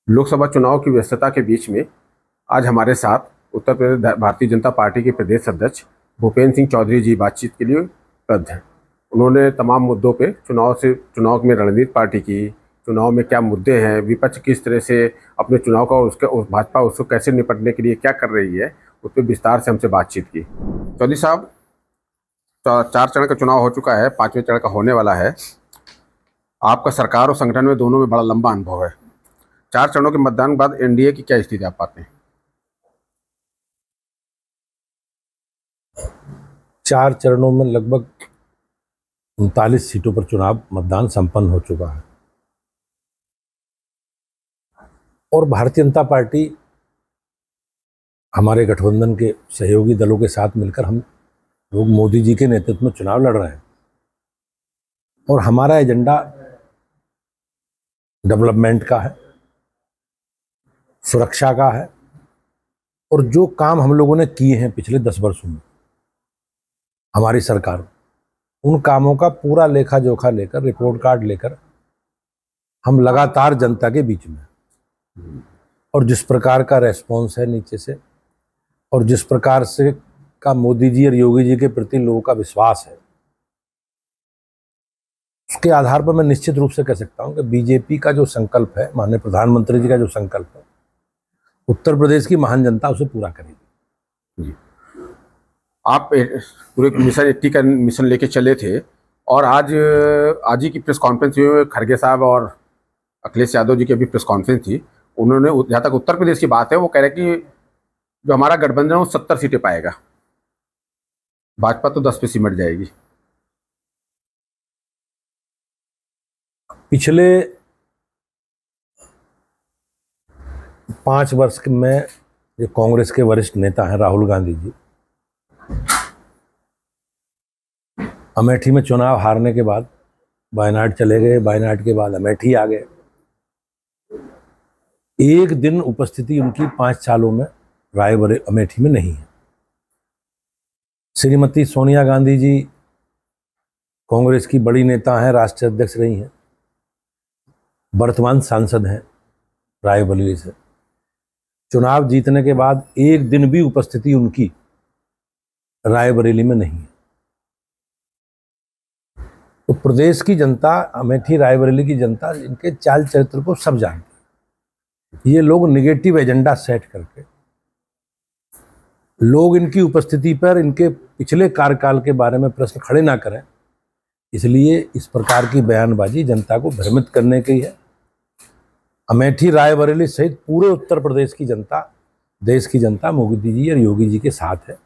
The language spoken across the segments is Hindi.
लोकसभा चुनाव की व्यस्तता के बीच में आज हमारे साथ उत्तर प्रदेश भारतीय जनता पार्टी के प्रदेश अध्यक्ष भूपेंद्र सिंह चौधरी जी बातचीत के लिए उपलब्ध हैं। उन्होंने तमाम मुद्दों पे चुनाव में रणनीति पार्टी की, चुनाव में क्या मुद्दे हैं, विपक्ष किस तरह से अपने चुनाव का भाजपा उसको कैसे निपटने के लिए क्या कर रही है, उस पर विस्तार से हमसे बातचीत की। चौधरी साहब, 4 चरण का चुनाव हो चुका है, 5वें चरण का होने वाला है। आपका सरकार और संगठन में दोनों में बड़ा लंबा अनुभव है। 4 चरणों के मतदान के बाद एनडीए की क्या स्थिति आप पाते हैं? 4 चरणों में लगभग 39 सीटों पर चुनाव मतदान संपन्न हो चुका है और भारतीय जनता पार्टी हमारे गठबंधन के सहयोगी दलों के साथ मिलकर हम लोग मोदी जी के नेतृत्व में चुनाव लड़ रहे हैं और हमारा एजेंडा डेवलपमेंट का है, सुरक्षा का है और जो काम हम लोगों ने किए हैं पिछले 10 वर्षों में हमारी सरकार, उन कामों का पूरा लेखा जोखा लेकर, रिपोर्ट कार्ड लेकर हम लगातार जनता के बीच में, और जिस प्रकार का रेस्पॉन्स है नीचे से और जिस प्रकार से का मोदी जी और योगी जी के प्रति लोगों का विश्वास है, उसके आधार पर मैं निश्चित रूप से कह सकता हूं कि बीजेपी का जो संकल्प है, माननीय प्रधानमंत्री जी का जो संकल्प है, उत्तर प्रदेश की महान जनता उसे पूरा करेगी। जी, आप पूरे मिशन 80 का मिशन लेके चले थे और आज ही की प्रेस कॉन्फ्रेंस में खड़गे साहब और अखिलेश यादव जी की अभी प्रेस कॉन्फ्रेंस थी। उन्होंने, जहाँ तक उत्तर प्रदेश की बात है, वो कह रहे कि जो हमारा गठबंधन है वो 70 सीटें पाएगा, भाजपा तो 10 पे सिमट जाएगी। पिछले 5 वर्ष में जो कांग्रेस के वरिष्ठ नेता हैं राहुल गांधी जी, अमेठी में चुनाव हारने के बाद वायनाड चले गए, वायनाड के बाद अमेठी आ गए। एक दिन उपस्थिति उनकी 5 सालों में रायबरेली अमेठी में नहीं है। श्रीमती सोनिया गांधी जी कांग्रेस की बड़ी नेता हैं, राष्ट्रीय अध्यक्ष रही हैं, वर्तमान सांसद हैं रायबरेली से। चुनाव जीतने के बाद एक दिन भी उपस्थिति उनकी रायबरेली में नहीं है। तो प्रदेश की जनता, अमेठी रायबरेली की जनता, इनके चाल चरित्र को सब जानती है। ये लोग निगेटिव एजेंडा सेट करके लोग इनकी उपस्थिति पर इनके पिछले कार्यकाल के बारे में प्रश्न खड़े ना करें, इसलिए इस प्रकार की बयानबाजी जनता को भ्रमित करने की है। अमेठी रायबरेली सहित पूरे उत्तर प्रदेश की जनता, देश की जनता मोदी जी और योगी जी के साथ है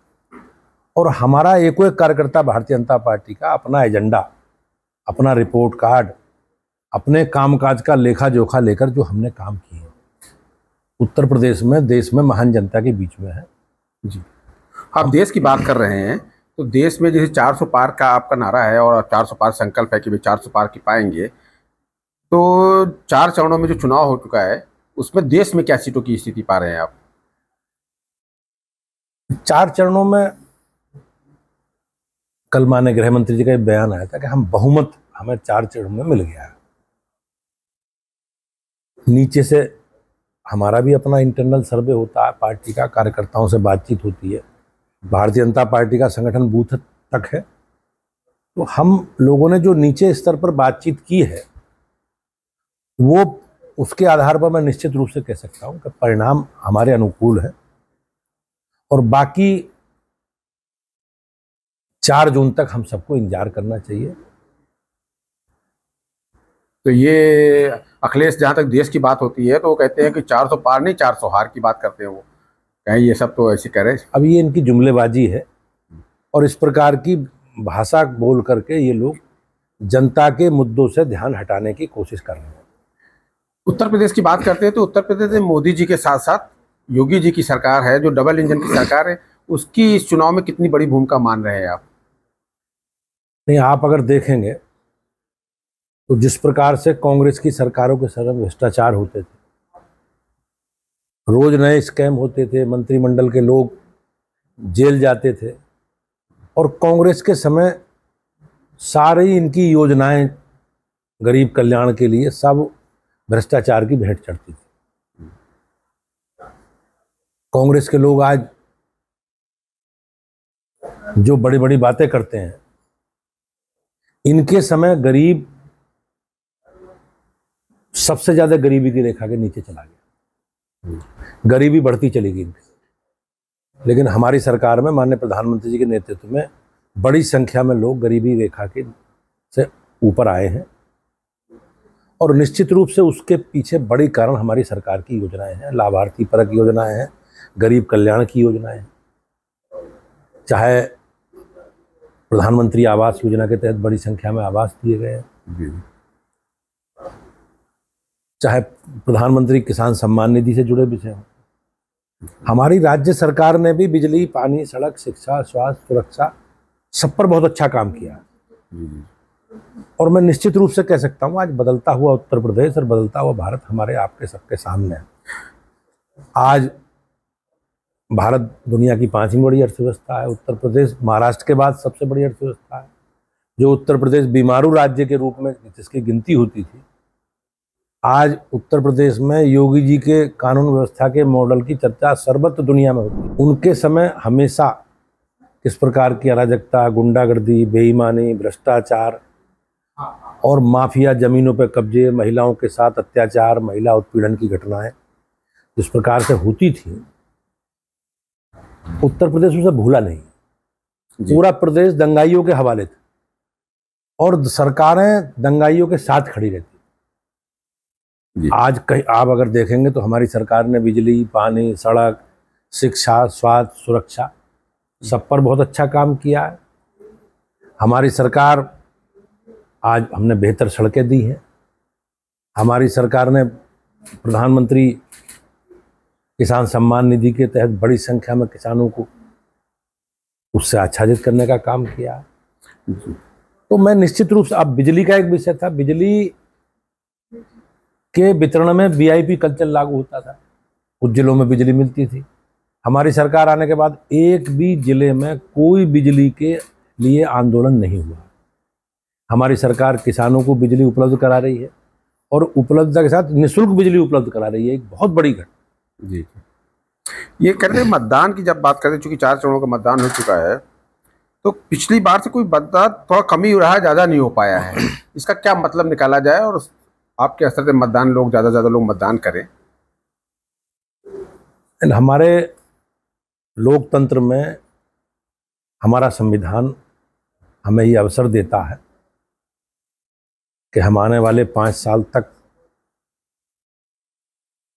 और हमारा एक कार्यकर्ता भारतीय जनता पार्टी का अपना एजेंडा, अपना रिपोर्ट कार्ड, अपने कामकाज का लेखा जोखा लेकर जो हमने काम किए उत्तर प्रदेश में, देश में महान जनता के बीच में है। जी, आप देश की बात कर रहे हैं तो देश में जैसे 400 पार का आपका नारा है और 400 पार संकल्प है कि वे 400 पार की पाएंगे, तो 4 चरणों में जो चुनाव हो चुका है उसमें देश में क्या सीटों की स्थिति पा रहे हैं आप? 4 चरणों में कल माननीय गृह मंत्री जी का एक बयान आया था कि हम बहुमत हमें 4 चरणों में मिल गया है। नीचे से हमारा भी अपना इंटरनल सर्वे होता है, पार्टी का कार्यकर्ताओं से बातचीत होती है, भारतीय जनता पार्टी का संगठन बूथ तक है। तो हम लोगों ने जो नीचे स्तर पर बातचीत की है, वो उसके आधार पर मैं निश्चित रूप से कह सकता हूं कि परिणाम हमारे अनुकूल है और बाकी 4 जून तक हम सबको इंतजार करना चाहिए। तो ये अखिलेश, जहाँ तक देश की बात होती है तो वो कहते हैं कि 400 पार नहीं, 400 हार की बात करते हैं। वो कहें ये सब तो ऐसे कह रहे हैं। अब ये इनकी जुमलेबाजी है और इस प्रकार की भाषा बोल करके ये लोग जनता के मुद्दों से ध्यान हटाने की कोशिश कर रहे हैं। उत्तर प्रदेश की बात करते हैं तो उत्तर प्रदेश में मोदी जी के साथ साथ योगी जी की सरकार है, जो डबल इंजन की सरकार है, उसकी इस चुनाव में कितनी बड़ी भूमिका मान रहे हैं आप? नहीं, आप अगर देखेंगे तो जिस प्रकार से कांग्रेस की सरकारों के समय भ्रष्टाचार होते थे, रोज नए स्कैम होते थे, मंत्रिमंडल के लोग जेल जाते थे और कांग्रेस के समय सारी इनकी योजनाएं गरीब कल्याण के लिए सब भ्रष्टाचार की भेंट चढ़ती थी। कांग्रेस के लोग आज जो बड़ी बड़ी बातें करते हैं, इनके समय गरीब सबसे ज्यादा गरीबी की रेखा के नीचे चला गया, गरीबी बढ़ती चली गई इनकी। लेकिन हमारी सरकार में माननीय प्रधानमंत्री जी के नेतृत्व में बड़ी संख्या में लोग गरीबी रेखा के से ऊपर आए हैं, और निश्चित रूप से उसके पीछे बड़ी कारण हमारी सरकार की योजनाएं हैं, लाभार्थी परक योजनाएं हैं, गरीब कल्याण की योजनाएं हैं। चाहे प्रधानमंत्री आवास योजना के तहत बड़ी संख्या में आवास दिए गए हैं, चाहे प्रधानमंत्री किसान सम्मान निधि से जुड़े विषय हों। हमारी राज्य सरकार ने भी बिजली, पानी, सड़क, शिक्षा, स्वास्थ्य, सुरक्षा सब पर बहुत अच्छा काम किया। और मैं निश्चित रूप से कह सकता हूँ आज बदलता हुआ उत्तर प्रदेश और बदलता हुआ भारत हमारे आपके सबके सामने है। आज भारत दुनिया की 5वीं बड़ी अर्थव्यवस्था है। उत्तर प्रदेश महाराष्ट्र के बाद सबसे बड़ी अर्थव्यवस्था है। जो उत्तर प्रदेश बीमारू राज्य के रूप में जिसकी गिनती होती थी, आज उत्तर प्रदेश में योगी जी के कानून व्यवस्था के मॉडल की चर्चा सर्वत्र दुनिया में होती है। उनके समय हमेशा किस प्रकार की अराजकता, गुंडागर्दी, बेईमानी, भ्रष्टाचार और माफिया जमीनों पर कब्जे, महिलाओं के साथ अत्याचार, महिला उत्पीड़न की घटनाएं जिस प्रकार से होती थी, उत्तर प्रदेश उसे भूला नहीं। पूरा प्रदेश दंगाइयों के हवाले था और सरकारें दंगाइयों के साथ खड़ी रहती। आज कहीं आप अगर देखेंगे तो हमारी सरकार ने बिजली, पानी, सड़क, शिक्षा, स्वास्थ्य, सुरक्षा सब पर बहुत अच्छा काम किया है। हमारी सरकार आज हमने बेहतर सड़कें दी हैं। हमारी सरकार ने प्रधानमंत्री किसान सम्मान निधि के तहत बड़ी संख्या में किसानों को उससे आच्छादित करने का काम किया। तो मैं निश्चित रूप से, अब बिजली का एक विषय था, बिजली के वितरण में वीआईपी कल्चर लागू होता था, कुछ जिलों में बिजली मिलती थी। हमारी सरकार आने के बाद एक भी जिले में कोई बिजली के लिए आंदोलन नहीं हुआ। हमारी सरकार किसानों को बिजली उपलब्ध करा रही है और उपलब्धता के साथ निःशुल्क बिजली उपलब्ध करा रही है, एक बहुत बड़ी घटना। जी, ये करने मतदान की जब बात करें, चूंकि 4 चरणों का मतदान हो चुका है, तो पिछली बार से कोई मतदान थोड़ा कम ही हो रहा है, ज़्यादा नहीं हो पाया है। इसका क्या मतलब निकाला जाए और आपके असर से मतदान लोग ज़्यादा लोग मतदान करें? हमारे लोकतंत्र में हमारा संविधान हमें ये अवसर देता है कि हम आने वाले 5 साल तक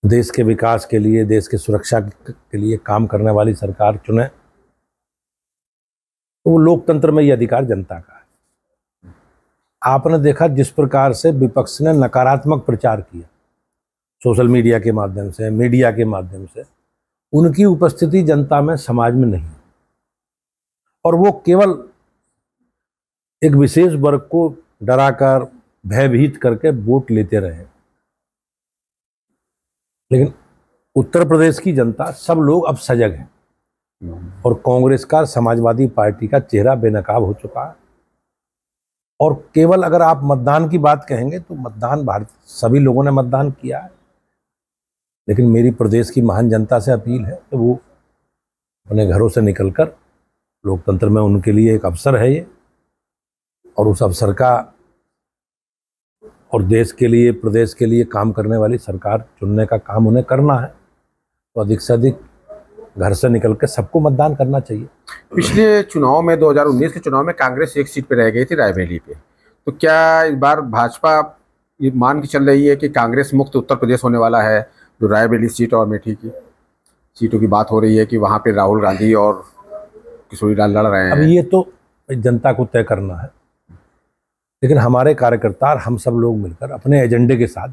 देश के विकास के लिए, देश की सुरक्षा के लिए काम करने वाली सरकार चुने। तो लोकतंत्र में ये अधिकार जनता का है। आपने देखा जिस प्रकार से विपक्ष ने नकारात्मक प्रचार किया सोशल मीडिया के माध्यम से, मीडिया के माध्यम से, उनकी उपस्थिति जनता में, समाज में नहीं, और वो केवल एक विशेष वर्ग को डराकर, भयभीत करके वोट लेते रहे। लेकिन उत्तर प्रदेश की जनता, सब लोग अब सजग हैं और कांग्रेस का, समाजवादी पार्टी का चेहरा बेनकाब हो चुका है। और केवल अगर आप मतदान की बात कहेंगे तो मतदान भारत सभी लोगों ने मतदान किया है, लेकिन मेरी प्रदेश की महान जनता से अपील है कि वो अपने घरों से निकलकर, लोकतंत्र में उनके लिए एक अवसर है ये, और उस अवसर का और देश के लिए, प्रदेश के लिए काम करने वाली सरकार चुनने का काम उन्हें करना है। तो अधिक से अधिक घर से निकल के सबको मतदान करना चाहिए। पिछले चुनाव में, 2019 के चुनाव में कांग्रेस एक सीट पे रह गई थी, रायबरेली पे। तो क्या इस बार भाजपा ये मान के चल रही है कि कांग्रेस मुक्त उत्तर प्रदेश होने वाला है? जो रायबरेली सीट और अमेठी की सीटों की बात हो रही है कि वहाँ पे राहुल गांधी और किशोरीलाल लड़ रहे हैं। अब ये तो जनता को तय करना है, लेकिन हमारे कार्यकर्ता, हम सब लोग मिलकर अपने एजेंडे के साथ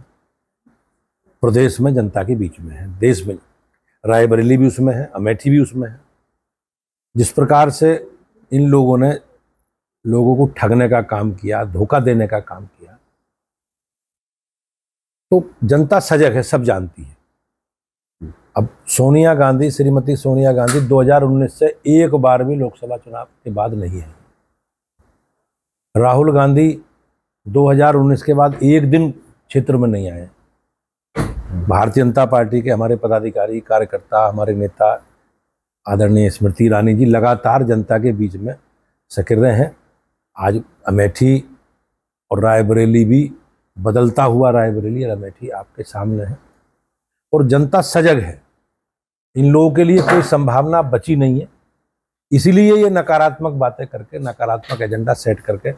प्रदेश में जनता के बीच में है, देश में। रायबरेली भी उसमें है, अमेठी भी उसमें है। जिस प्रकार से इन लोगों ने लोगों को ठगने का काम किया, धोखा देने का काम किया, तो जनता सजग है, सब जानती है। अब सोनिया गांधी, श्रीमती सोनिया गांधी 2019 से एक बार भी लोकसभा चुनाव के बाद नहीं है। राहुल गांधी 2019 के बाद एक दिन क्षेत्र में नहीं आए। भारतीय जनता पार्टी के हमारे पदाधिकारी, कार्यकर्ता, हमारे नेता आदरणीय स्मृति ईरानी जी लगातार जनता के बीच में सक्रिय रहे हैं। आज अमेठी और रायबरेली भी, बदलता हुआ रायबरेली और अमेठी आपके सामने है और जनता सजग है। इन लोगों के लिए कोई संभावना बची नहीं है, इसीलिए ये नकारात्मक बातें करके, नकारात्मक एजेंडा सेट करके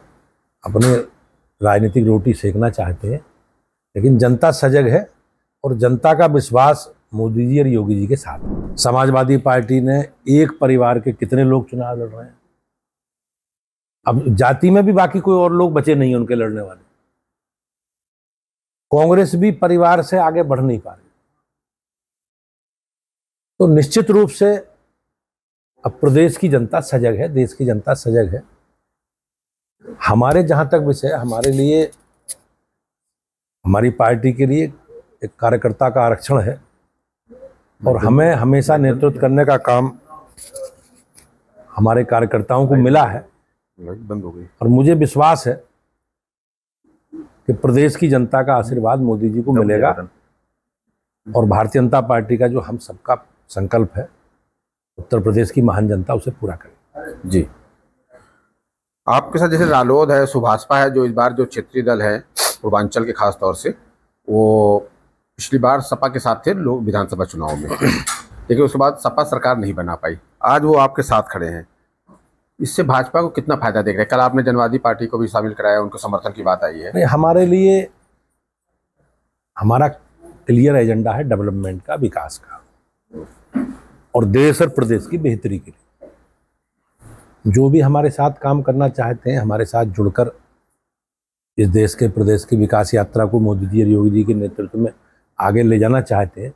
अपने राजनीतिक रोटी सेकना चाहते हैं। लेकिन जनता सजग है और जनता का विश्वास मोदी जी और योगी जी के साथ है। समाजवादी पार्टी ने एक परिवार के कितने लोग चुनाव लड़ रहे हैं, अब जाति में भी बाकी कोई और लोग बचे नहीं उनके लड़ने वाले। कांग्रेस भी परिवार से आगे बढ़ नहीं पा रही। तो निश्चित रूप से अब प्रदेश की जनता सजग है, देश की जनता सजग है। हमारे जहां तक विषय, हमारे लिए, हमारी पार्टी के लिए एक कार्यकर्ता का आरक्षण है और हमें हमेशा नेतृत्व करने का काम हमारे कार्यकर्ताओं को मिला है। बंद हो गई। और मुझे विश्वास है कि प्रदेश की जनता का आशीर्वाद मोदी जी को मिलेगा और भारतीय जनता पार्टी का जो हम सबका संकल्प है, उत्तर प्रदेश की महान जनता उसे पूरा करे। जी, आपके साथ जैसे रालोद है, सुभाषपा है, जो इस बार जो क्षेत्रीय दल है पूर्वांचल के खास तौर से, वो पिछली बार सपा के साथ थे लोग विधानसभा चुनाव में, लेकिन उसके बाद सपा सरकार नहीं बना पाई। आज वो आपके साथ खड़े हैं, इससे भाजपा को कितना फायदा देख रहे हैं? कल आपने जनवादी पार्टी को भी शामिल कराया, उनको समर्थन की बात आई है। नहीं, हमारे लिए हमारा क्लियर एजेंडा है डेवलपमेंट का, विकास का और देश और प्रदेश की बेहतरी के लिए। जो भी हमारे साथ काम करना चाहते हैं, हमारे साथ जुड़कर इस देश के, प्रदेश की विकास यात्रा को मोदी जी और योगी जी के नेतृत्व में आगे ले जाना चाहते हैं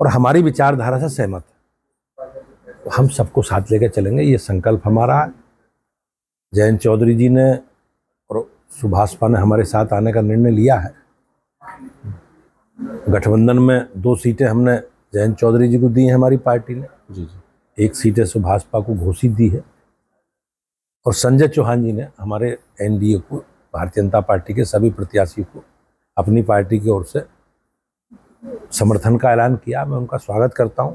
और हमारी विचारधारा से सहमत है, तो हम सबको साथ लेकर चलेंगे। ये संकल्प हमारा है। जयंत चौधरी जी ने और सुभाषपा ने हमारे साथ आने का निर्णय लिया है। गठबंधन में 2 सीटें हमने जयंत चौधरी जी को दी हैं हमारी पार्टी ने, जी, 1 सीटें सुभाषपा को घोषित दी है और संजय चौहान जी ने हमारे एनडीए को, भारतीय जनता पार्टी के सभी प्रत्याशियों को अपनी पार्टी की ओर से समर्थन का ऐलान किया। मैं उनका स्वागत करता हूं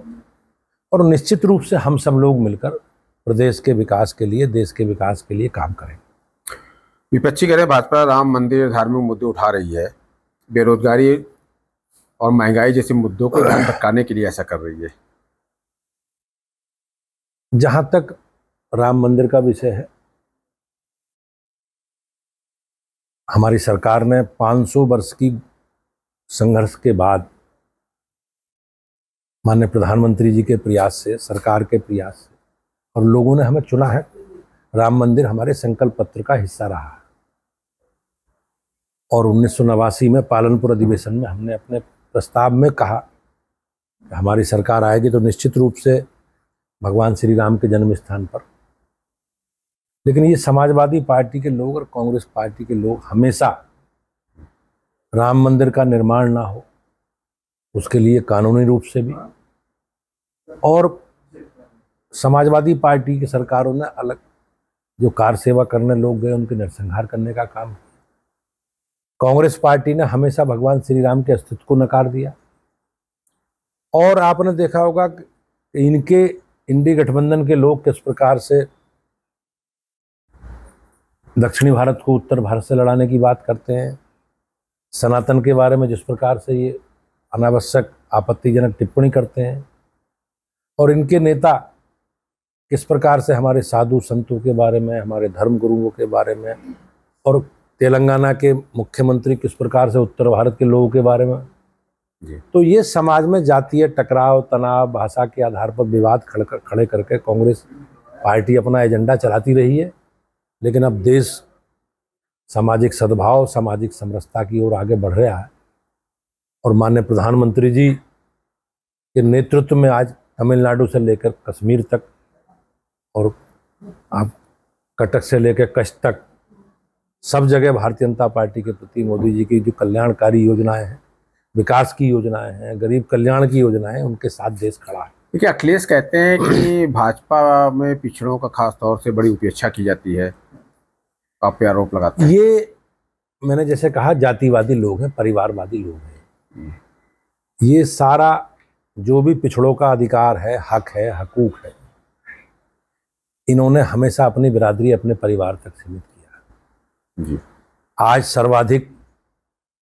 और निश्चित रूप से हम सब लोग मिलकर प्रदेश के विकास के लिए, देश के विकास के लिए काम करेंगे। विपक्षी कह रहे हैं भाजपा राम मंदिर, धार्मिक मुद्दे उठा रही है, बेरोजगारी और महंगाई जैसे मुद्दों को ध्यान भटकाने के लिए ऐसा कर रही है। जहां तक राम मंदिर का विषय है, हमारी सरकार ने 500 वर्ष की संघर्ष के बाद माननीय प्रधानमंत्री जी के प्रयास से, सरकार के प्रयास से और लोगों ने हमें चुना है, राम मंदिर हमारे संकल्प पत्र का हिस्सा रहा है। और 1989 में पालनपुर अधिवेशन में हमने अपने प्रस्ताव में कहा कि हमारी सरकार आएगी तो निश्चित रूप से भगवान श्री राम के जन्म स्थान पर। लेकिन ये समाजवादी पार्टी के लोग और कांग्रेस पार्टी के लोग हमेशा राम मंदिर का निर्माण ना हो, उसके लिए कानूनी रूप से भी, और समाजवादी पार्टी की सरकारों ने अलग जो कार सेवा करने लोग गए उनके नरसंहार करने का काम। कांग्रेस पार्टी ने हमेशा भगवान श्री राम के अस्तित्व को नकार दिया। और आपने देखा होगा कि इनके इंडी गठबंधन के लोग किस प्रकार से दक्षिणी भारत को उत्तर भारत से लड़ाने की बात करते हैं, सनातन के बारे में जिस प्रकार से ये अनावश्यक आपत्तिजनक टिप्पणी करते हैं, और इनके नेता किस प्रकार से हमारे साधु संतों के बारे में, हमारे धर्म गुरुओं के बारे में, और तेलंगाना के मुख्यमंत्री किस प्रकार से उत्तर भारत के लोगों के बारे में। तो ये समाज में जातीय टकराव, तनाव, भाषा के आधार पर विवाद खड़े करके कांग्रेस पार्टी अपना एजेंडा चलाती रही है। लेकिन अब देश सामाजिक सद्भाव, सामाजिक समरसता की ओर आगे बढ़ रहा है और माननीय प्रधानमंत्री जी के नेतृत्व में आज तमिलनाडु से लेकर कश्मीर तक और आप कटक से लेकर कच्छ तक सब जगह भारतीय जनता पार्टी के प्रति मोदी जी की जो कल्याणकारी योजनाएं हैं, विकास की योजनाएं हैं, गरीब कल्याण की योजनाएं हैं, उनके साथ देश खड़ा है। देखिए, अखिलेश कहते हैं कि भाजपा में पिछड़ों का खास तौर से बड़ी उपेक्षा की जाती है, आप पे आरोप लगाते हैं। ये मैंने जैसे कहा, जातिवादी लोग हैं, परिवारवादी लोग हैं। ये सारा जो भी पिछड़ों का अधिकार है, हक है, हकूक है, इन्होंने हमेशा अपनी बिरादरी, अपने परिवार तक सीमित किया जी। आज सर्वाधिक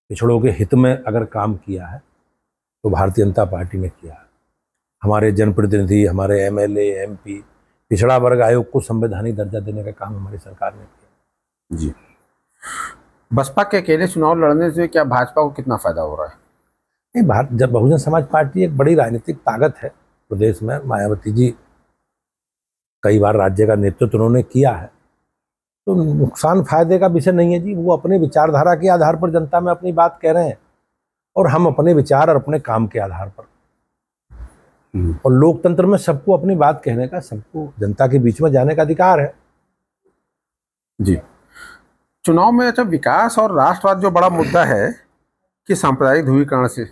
पिछड़ों के हित में अगर काम किया है तो भारतीय जनता पार्टी ने किया है। हमारे जनप्रतिनिधि, हमारे एमएलए, एमपी, पिछड़ा वर्ग आयोग को संवैधानिक दर्जा देने का काम हमारी सरकार ने किया। जी। बसपा के अकेले चुनाव लड़ने से क्या भाजपा को कितना फायदा हो रहा है? नहीं, जब बहुजन समाज पार्टी एक बड़ी राजनीतिक ताकत है प्रदेश में, मायावती जी कई बार राज्य का नेतृत्व उन्होंने किया है, तो नुकसान फायदे का विषय नहीं है जी। वो अपने विचारधारा के आधार पर जनता में अपनी बात कह रहे हैं और हम अपने विचार और अपने काम के आधार पर। और लोकतंत्र में सबको अपनी बात कहने का, सबको जनता के बीच में जाने का अधिकार है। जी। चुनाव में अच्छा विकास और राष्ट्रवाद जो बड़ा मुद्दा है कि सांप्रदायिक ध्रुवीकरण से,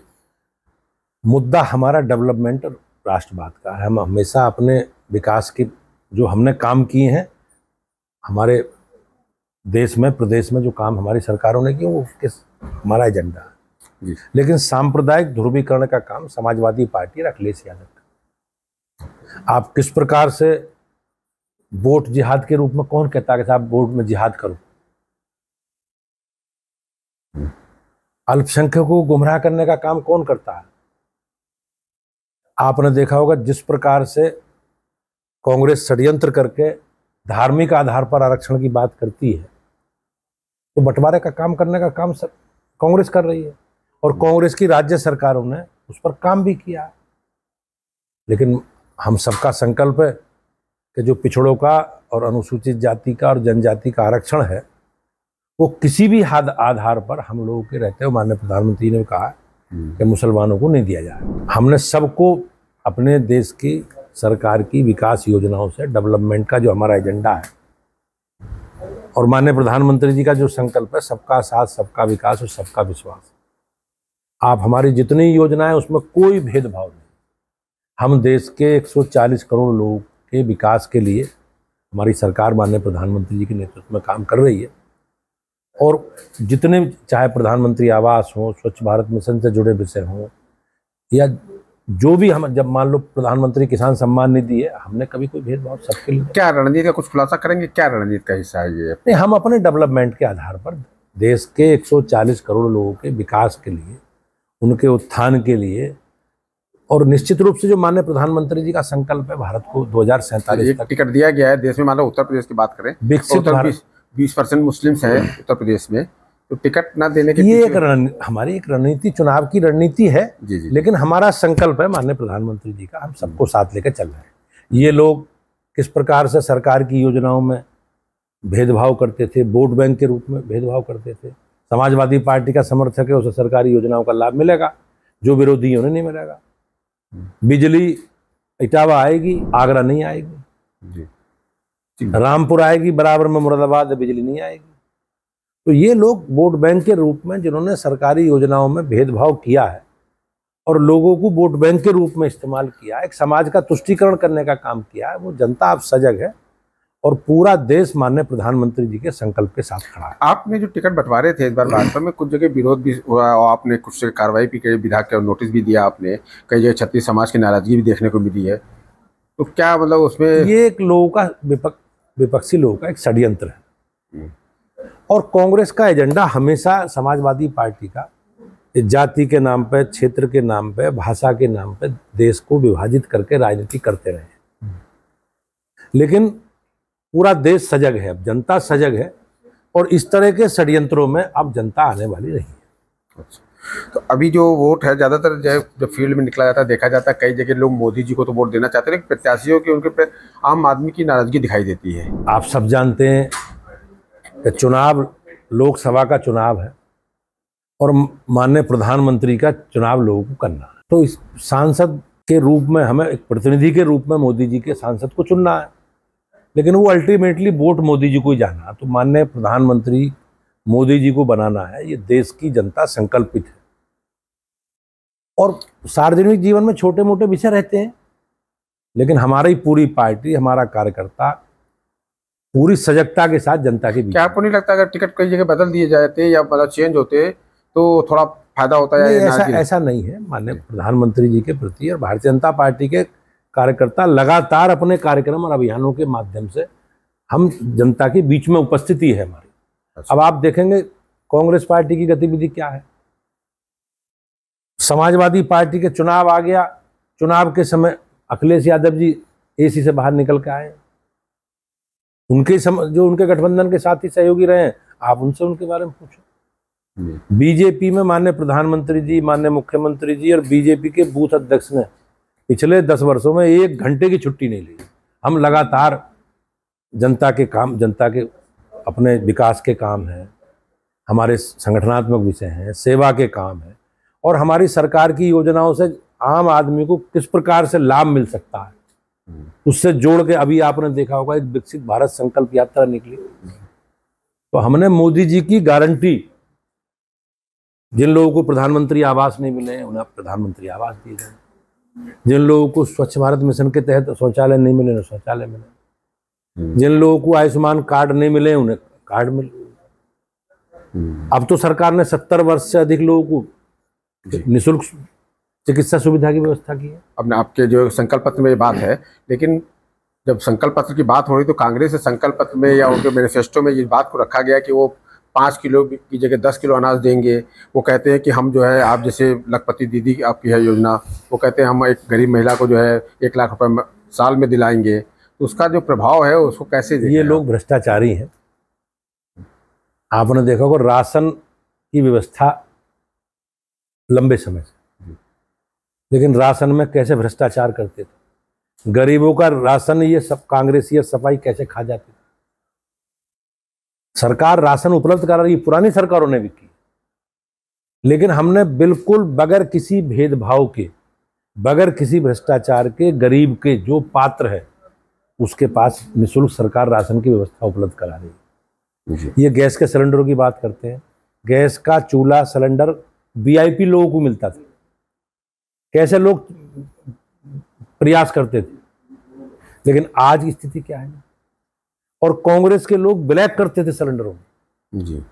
मुद्दा हमारा डेवलपमेंट और राष्ट्रवाद का है। हम हमेशा अपने विकास की जो हमने काम किए हैं, हमारे देश में, प्रदेश में जो काम हमारी सरकारों ने किए, वो हमारा एजेंडा है। लेकिन सांप्रदायिक ध्रुवीकरण का काम समाजवादी पार्टी और अखिलेश यादव का। आप किस प्रकार से वोट जिहाद के रूप में, कौन कहता है कि साहब वोट में जिहाद करो? अल्पसंख्यकों को गुमराह करने का काम कौन करता है? आपने देखा होगा जिस प्रकार से कांग्रेस षड्यंत्र करके धार्मिक आधार पर आरक्षण की बात करती है, तो बंटवारे का काम करने का काम सब कांग्रेस कर रही है और कांग्रेस की राज्य सरकारों ने उस पर काम भी किया। लेकिन हम सबका संकल्प है कि जो पिछड़ों का और अनुसूचित जाति का और जनजाति का आरक्षण है, वो किसी भी आधार पर हम लोगों के रहते हुए माननीय प्रधानमंत्री ने कहा कि मुसलमानों को नहीं दिया जाए। हमने सबको अपने देश की सरकार की विकास योजनाओं से, डेवलपमेंट का जो हमारा एजेंडा है और माननीय प्रधानमंत्री जी का जो संकल्प है, सबका साथ, सबका विकास और सबका विश्वास, आप हमारी जितनी योजनाएं उसमें कोई भेदभाव नहीं। हम देश के 140 करोड़ लोगों के विकास के लिए हमारी सरकार माननीय प्रधानमंत्री जी के नेतृत्व में काम कर रही है। और जितने, चाहे प्रधानमंत्री आवास हो, स्वच्छ भारत मिशन से जुड़े विषय हों, या जो भी, हम जब मान लो प्रधानमंत्री किसान सम्मान निधि है, हमने कभी कोई भेदभाव सबके लिए। क्या रणनीति का कुछ खुलासा करेंगे? क्या रणनीति का हिस्सा है ये? नहीं, हम अपने डेवलपमेंट के आधार पर देश के 140 करोड़ लोगों के विकास के लिए, उनके उत्थान के लिए, और निश्चित रूप से जो माननीय प्रधानमंत्री जी का संकल्प है भारत को 2047 तक टिकट दिया गया है देश में। मान लो उत्तर प्रदेश की बात करें, विकसित भारत, 20% मुस्लिम्स हैं उत्तर प्रदेश में, तो टिकट ना देने के ये हमारी एक रणनीति, चुनाव की रणनीति है। जी जी। लेकिन हमारा संकल्प है माननीय प्रधानमंत्री जी का, हम सबको साथ लेकर चल रहे हैं। ये लोग किस प्रकार से सरकार की योजनाओं में भेदभाव करते थे, वोट बैंक के रूप में भेदभाव करते थे। समाजवादी पार्टी का समर्थक है, उसे सरकारी योजनाओं का लाभ मिलेगा, जो विरोधी है उन्हें नहीं मिलेगा। बिजली इटावा आएगी, आगरा नहीं आएगी जी। रामपुर आएगी, बराबर में मुरादाबाद बिजली नहीं आएगी। तो ये लोग वोट बैंक के रूप में, जिन्होंने सरकारी योजनाओं में भेदभाव किया है और लोगों को वोट बैंक के रूप में इस्तेमाल किया, एक समाज का तुष्टीकरण करने का काम किया है, वो जनता अब सजग है और पूरा देश माननीय प्रधानमंत्री जी के संकल्प के साथ खड़ा है। आपने जो टिकट बंटवारे थे इस बार भाजपा में, कुछ जगह विरोध भी हुआ और आपने कुछ जगह कार्रवाई भी की, विधायक का नोटिस भी दिया आपने, कई जगह छत्तीय समाज की नाराजगी भी देखने को मिली है। तो क्या मतलब उसमें? ये एक लोगों का, विपक्षी लोगों का एक षड्यंत्र है और कांग्रेस का एजेंडा हमेशा समाजवादी पार्टी का जाति के नाम पे, क्षेत्र के नाम पे, भाषा के नाम पे देश को विभाजित करके राजनीति करते रहे। लेकिन पूरा देश सजग है, अब जनता सजग है और इस तरह के षड्यंत्रों में अब जनता आने वाली नहीं है। अच्छा, तो अभी जो वोट है ज़्यादातर जब फील्ड में निकला जाता है, देखा जाता है कई जगह लोग मोदी जी को तो वोट देना चाहते हैं, लेकिन प्रत्याशियों की, उनके पे आम आदमी की नाराजगी दिखाई देती है। आप सब जानते हैं कि चुनाव लोकसभा का चुनाव है और माननीय प्रधानमंत्री का चुनाव लोगों को करना है। तो इस सांसद के रूप में हमें, एक प्रतिनिधि के रूप में मोदी जी के सांसद को चुनना है, लेकिन वो अल्टीमेटली वोट मोदी जी को ही जाना है। तो माननीय प्रधानमंत्री मोदी जी को बनाना है, ये देश की जनता संकल्पित है। और सार्वजनिक जीवन में छोटे मोटे विषय रहते हैं, लेकिन हमारी पूरी पार्टी, हमारा कार्यकर्ता पूरी सजगता के साथ जनता के बीच। क्या आपको नहीं लगता अगर टिकट कई जगह बदल दिए जाते या मतलब चेंज होते तो थोड़ा फायदा होता है नहीं, या ऐसा नाराजगी? ऐसा नहीं है। माननीय प्रधानमंत्री जी के प्रति और भारतीय जनता पार्टी के कार्यकर्ता लगातार अपने कार्यक्रम और अभियानों के माध्यम से हम जनता के बीच में उपस्थिति है हमारी। अच्छा। अब आप देखेंगे कांग्रेस पार्टी की गतिविधि क्या है। समाजवादी पार्टी के चुनाव आ गया, चुनाव के समय अखिलेश यादव जी एसी से बाहर निकल के आए। उनके जो उनके गठबंधन के साथी सहयोगी रहे हैं, आप उनसे उनके बारे में पूछो। बीजेपी में माननीय प्रधानमंत्री जी, माननीय मुख्यमंत्री जी और बीजेपी के बूथ अध्यक्ष ने पिछले 10 वर्षों में 1 घंटे की छुट्टी नहीं ली। हम लगातार जनता के काम, जनता के अपने विकास के काम हैं, हमारे संगठनात्मक विषय हैं, सेवा के काम हैं, और हमारी सरकार की योजनाओं से आम आदमी को किस प्रकार से लाभ मिल सकता है उससे जोड़ के अभी आपने देखा होगा एक विकसित भारत संकल्प यात्रा निकली। तो हमने मोदी जी की गारंटी, जिन लोगों को प्रधानमंत्री आवास नहीं मिले उन्हें प्रधानमंत्री आवास दिए गए, जिन लोगों को स्वच्छ भारत मिशन के तहत शौचालय नहीं मिले उन्हें शौचालय मिले, जिन लोगों को आयुष्मान कार्ड नहीं मिले उन्हें कार्ड मिले। अब तो सरकार ने 70 वर्ष से अधिक लोगों को निःशुल्क चिकित्सा सुविधा की व्यवस्था की है। अब आपके जो संकल्प पत्र में ये बात है, लेकिन जब संकल्प पत्र की बात हो रही तो कांग्रेस के संकल्प पत्र में या उनके मैनिफेस्टो में इस बात को रखा गया कि वो 5 किलो की जगह 10 किलो अनाज देंगे। वो कहते हैं कि हम जो है, आप जैसे लखपति दीदी आपकी है योजना, वो कहते हैं हम एक गरीब महिला को जो है 1 लाख रुपए साल में दिलाएंगे। तो उसका जो प्रभाव है उसको कैसे देखें? ये लोग भ्रष्टाचारी हैं। आपने देखा होगा राशन की व्यवस्था लंबे समय से, लेकिन राशन में कैसे भ्रष्टाचार करते थे, गरीबों का राशन ये सब कांग्रेसी सफाई कैसे खा जाती थी। सरकार राशन उपलब्ध करा रही, पुरानी सरकारों ने भी की, लेकिन हमने बिल्कुल बगैर किसी भेदभाव के, बगैर किसी भ्रष्टाचार के, गरीब के जो पात्र है उसके पास निःशुल्क सरकार राशन की व्यवस्था उपलब्ध करा रही है। ये गैस के सिलेंडरों की बात करते हैं, गैस का चूल्हा सिलेंडर वीआईपी लोगों को मिलता था, कैसे लोग प्रयास करते थे, लेकिन आज की स्थिति क्या है। और कांग्रेस के लोग ब्लैक करते थे सिलेंडरों में। जी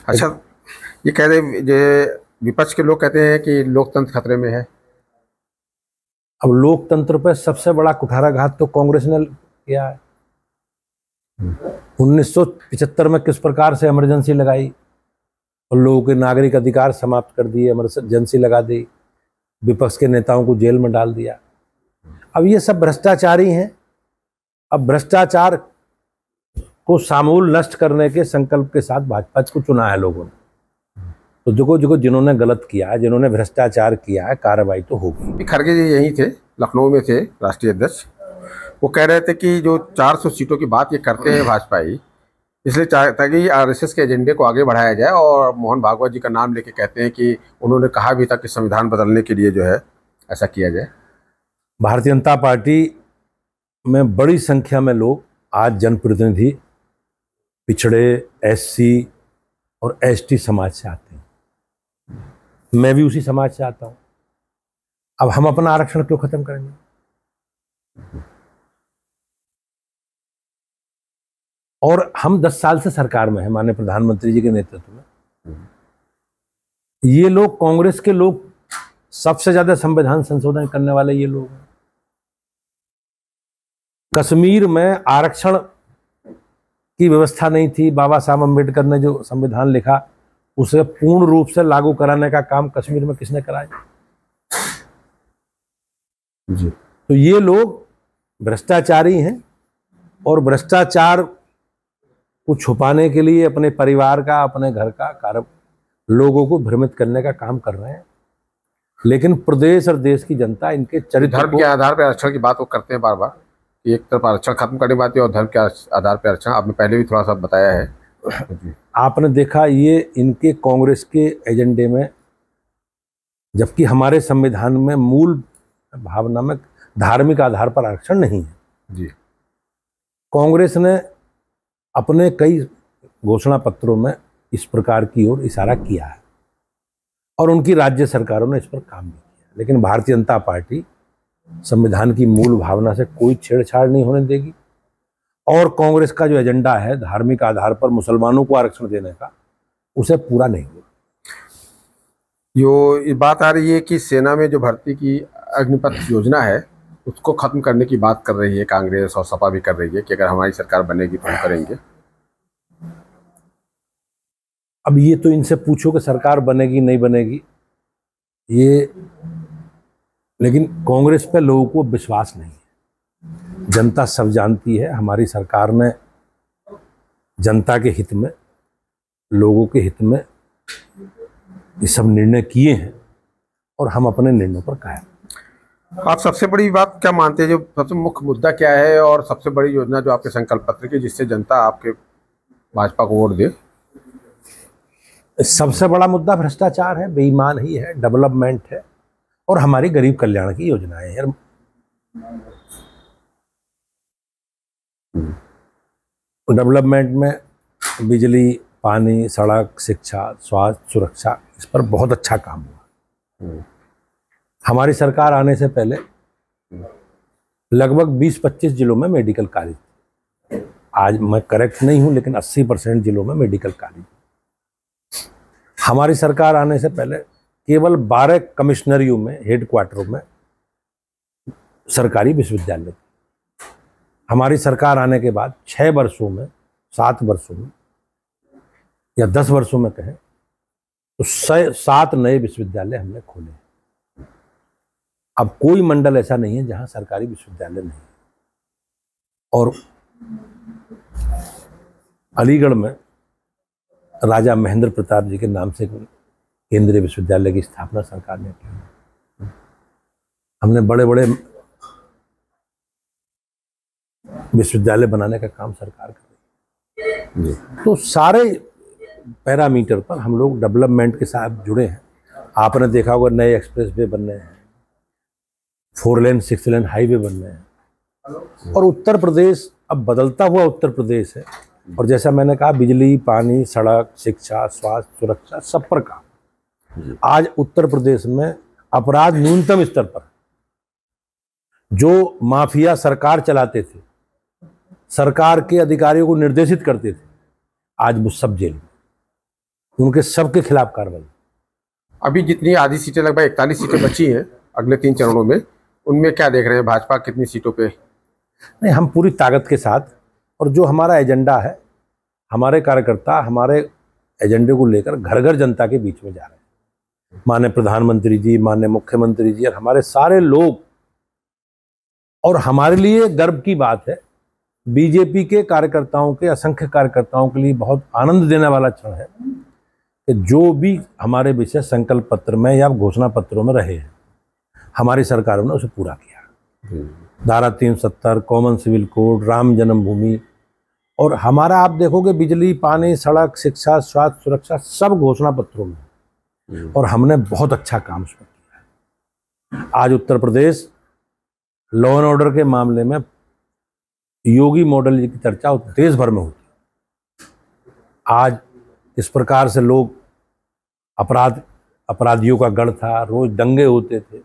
अच्छा, ये कह रहे जो विपक्ष के लोग कहते हैं कि लोकतंत्र खतरे में है। अब लोकतंत्र पर सबसे बड़ा कुठाराघात तो कांग्रेस ने किया है। 1975 में किस प्रकार से इमरजेंसी लगाई और लोगों के नागरिक अधिकार समाप्त कर दिए, इमरजेंसी लगा दी, विपक्ष के नेताओं को जेल में डाल दिया। अब ये सब भ्रष्टाचारी हैं। अब भ्रष्टाचार को सामूल नष्ट करने के संकल्प के साथ भाजपा को चुना है लोगों ने। तो देखो जिन्होंने गलत किया है, जिन्होंने भ्रष्टाचार किया है, कार्रवाई तो होगी। खड़गे जी यहीं थे, लखनऊ में थे राष्ट्रीय अध्यक्ष। वो कह रहे थे कि जो 400 सीटों की बात ये करते हैं भाजपाई, इसलिए ताकि आरएसएस के एजेंडे को आगे बढ़ाया जाए। और मोहन भागवत जी का नाम लेके कहते हैं कि उन्होंने कहा भी था कि संविधान बदलने के लिए जो है ऐसा किया जाए। भारतीय जनता पार्टी में बड़ी संख्या में लोग आज जनप्रतिनिधि पिछड़े, एससी और एसटी समाज से आते हैं। मैं भी उसी समाज से आता हूं। अब हम अपना आरक्षण क्यों खत्म करेंगे? और हम 10 साल से सरकार में हैं माननीय प्रधानमंत्री जी के नेतृत्व में। ये लोग, कांग्रेस के लोग, सबसे ज्यादा संविधान संशोधन करने वाले ये लोग हैं। कश्मीर में आरक्षण की व्यवस्था नहीं थी। बाबा साहब अम्बेडकर ने जो संविधान लिखा उसे पूर्ण रूप से लागू कराने का काम कश्मीर में किसने कराया? जी। तो ये लोग भ्रष्टाचारी हैं और भ्रष्टाचार को छुपाने के लिए अपने परिवार का, अपने घर का कार्य, लोगों को भ्रमित करने का काम कर रहे हैं। लेकिन प्रदेश और देश की जनता इनके चरित्र धर्म के आधार पर आरक्षण की बात वो करते हैं बार बार। एक तरफ आरक्षण खत्म करने की बात है और धर्म के आधार पर आरक्षण, आपने पहले भी थोड़ा सा बताया है। आपने देखा ये इनके कांग्रेस के एजेंडे में, जबकि हमारे संविधान में मूल भावना में धार्मिक आधार पर आरक्षण नहीं है। जी। कांग्रेस ने अपने कई घोषणा पत्रों में इस प्रकार की ओर इशारा किया है और उनकी राज्य सरकारों ने इस पर काम भी किया। लेकिन भारतीय जनता पार्टी संविधान की मूल भावना से कोई छेड़छाड़ नहीं होने देगी और कांग्रेस का जो एजेंडा है धार्मिक आधार पर मुसलमानों को आरक्षण देने का, उसे पूरा नहीं होगा। ये बात आ रही है कि सेना में जो भर्ती की अग्निपथ योजना है उसको खत्म करने की बात कर रही है कांग्रेस, और सपा भी कर रही है कि अगर हमारी सरकार बनेगी तो हम करेंगे। अब ये तो इनसे पूछो कि सरकार बनेगी नहीं बनेगी, ये, लेकिन कांग्रेस पे लोगों को विश्वास नहीं है। जनता सब जानती है हमारी सरकार ने जनता के हित में, लोगों के हित में ये सब निर्णय किए हैं और हम अपने निर्णयों पर कायम। आप सबसे बड़ी बात क्या मानते हैं, जो सबसे मुख्य मुद्दा क्या है और सबसे बड़ी योजना जो आपके संकल्प पत्र की, जिससे जनता आपके भाजपा को वोट दे? सबसे बड़ा मुद्दा भ्रष्टाचार है, बेईमान ही है, डेवलपमेंट है और हमारी गरीब कल्याण की योजनाएं हैं। डेवलपमेंट में बिजली, पानी, सड़क, शिक्षा, स्वास्थ्य, सुरक्षा, इस पर बहुत अच्छा काम हुआ। हमारी सरकार आने से पहले लगभग 20-25 जिलों में मेडिकल कॉलेज, आज मैं करेक्ट नहीं हूं लेकिन 80% जिलों में मेडिकल कॉलेज। हमारी सरकार आने से पहले केवल 12 कमिश्नरियों में, हेडक्वार्टरों में सरकारी विश्वविद्यालय। हमारी सरकार आने के बाद 6 वर्षों में, 7 वर्षों में या 10 वर्षों में कहें तो 7 नए विश्वविद्यालय हमने खोले। अब कोई मंडल ऐसा नहीं है जहां सरकारी विश्वविद्यालय नहीं। और अलीगढ़ में राजा महेंद्र प्रताप जी के नाम से केंद्रीय विश्वविद्यालय की स्थापना सरकार ने की। हमने बड़े बड़े विश्वविद्यालय बनाने का काम सरकार कर रही है। तो सारे पैरामीटर पर हम लोग डेवलपमेंट के साथ जुड़े हैं। आपने देखा होगा नए एक्सप्रेस वे बन रहे हैं, 4 लेन 6 लेन हाईवे बन रहे हैं। और उत्तर प्रदेश अब बदलता हुआ उत्तर प्रदेश है। और जैसा मैंने कहा, बिजली, पानी, सड़क, शिक्षा, स्वास्थ्य, सुरक्षा, सब पर काम। आज उत्तर प्रदेश में अपराध न्यूनतम स्तर पर, जो माफिया सरकार चलाते थे, सरकार के अधिकारियों को निर्देशित करते थे, आज वो सब जेल में, उनके सबके खिलाफ कार्रवाई। अभी जितनी आधी सीटें, लगभग 41 सीटें बची हैं अगले 3 चरणों में, उनमें क्या देख रहे हैं? भाजपा कितनी सीटों पे? नहीं, हम पूरी ताकत के साथ, और जो हमारा एजेंडा है, हमारे कार्यकर्ता हमारे एजेंडे को लेकर घर घर जनता के बीच में जा रहे हैं। माननीय प्रधानमंत्री जी, माननीय मुख्यमंत्री जी और हमारे सारे लोग, और हमारे लिए गर्व की बात है, बीजेपी के कार्यकर्ताओं के, असंख्य कार्यकर्ताओं के लिए बहुत आनंद देने वाला क्षण है कि जो भी हमारे विषय संकल्प पत्र में या घोषणा पत्रों में रहे हैं, हमारी सरकारों ने उसे पूरा किया। धारा 370, कॉमन सिविल कोड, राम जन्मभूमि, और हमारा आप देखोगे बिजली, पानी, सड़क, शिक्षा, स्वास्थ्य, सुरक्षा, सब घोषणा पत्रों में, और हमने बहुत अच्छा काम उसमें किया है। आज Uttar Pradesh law and order के मामले में योगी मॉडल की चर्चा देश भर में होती है। आज इस प्रकार से लोग, अपराधियों का गढ़ था, रोज दंगे होते थे,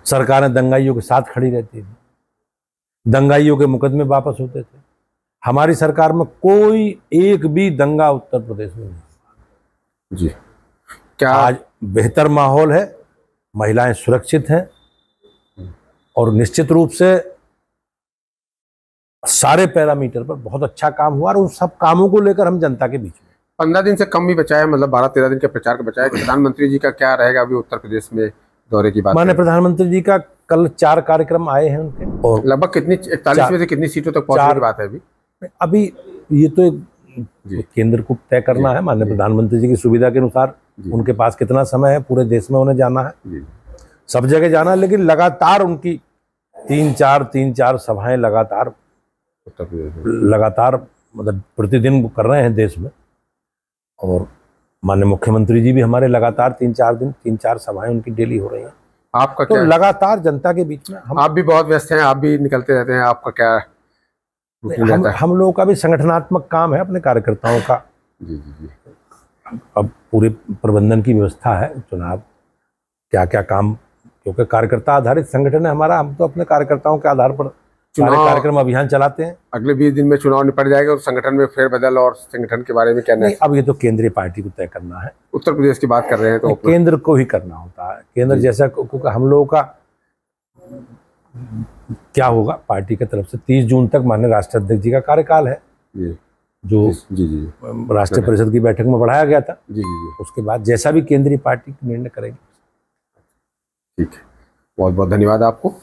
सरकारें दंगाइयों के साथ खड़ी रहती थी, दंगाइयों के मुकदमे वापस होते थे। हमारी सरकार में कोई एक भी दंगा उत्तर प्रदेश में नहीं। जी, क्या आज बेहतर माहौल है, महिलाएं सुरक्षित हैं, और निश्चित रूप से सारे पैरामीटर पर बहुत अच्छा काम हुआ। और उन सब कामों को लेकर हम जनता के बीच में 15 दिन से कम भी बचा है, मतलब 12-13 दिन के प्रचार का बचा है। प्रधानमंत्री जी का क्या रहेगा अभी उत्तर प्रदेश में दौरे की बात? माननीय प्रधानमंत्री जी का कल 4 कार्यक्रम आए हैं उनके, और लगभग कितनी, 41 में से कितनी सीटों तक पहुंचने की बात है अभी ये तो केंद्र को तय करना है। माननीय प्रधानमंत्री जी की सुविधा के अनुसार उनके पास कितना समय है, पूरे देश में उन्हें जाना है, सब जगह जाना है। लेकिन लगातार उनकी 3-4 सभाएं लगातार मतलब प्रतिदिन वो कर रहे हैं देश में। और माननीय मुख्यमंत्री जी भी हमारे लगातार 3-4 सभाएं उनकी डेली हो रही हैं। आपका तो क्या लगातार जनता के बीच में आप भी बहुत व्यस्त हैं, आप भी निकलते रहते हैं, आपका क्या हम लोगों का भी संगठनात्मक काम है अपने कार्यकर्ताओं का। जी। अब पूरे प्रबंधन की व्यवस्था है, चुनाव क्या क्या काम, क्योंकि कार्यकर्ता आधारित संगठन है हमारा, हम तो अपने कार्यकर्ताओं के आधार पर कार्यक्रम अभियान चलाते हैं। अगले 20 दिन में चुनाव निपट जाएगा और संगठन में फेरबदल और संगठन के बारे में क्या नहीं, अब ये तो केंद्रीय पार्टी को तय करना है। उत्तर प्रदेश की बात कर रहे हैं तो केंद्र को ही करना होता है। केंद्र जैसा, क्योंकि हम लोगों का क्या होगा, पार्टी की तरफ से 30 जून तक माननीय राष्ट्रीय अध्यक्ष जी का कार्यकाल है, जो राष्ट्रीय परिषद की बैठक में बढ़ाया गया था। उसके बाद जैसा भी केंद्रीय पार्टी निर्णय करेगी। ठीक है, बहुत बहुत धन्यवाद आपको।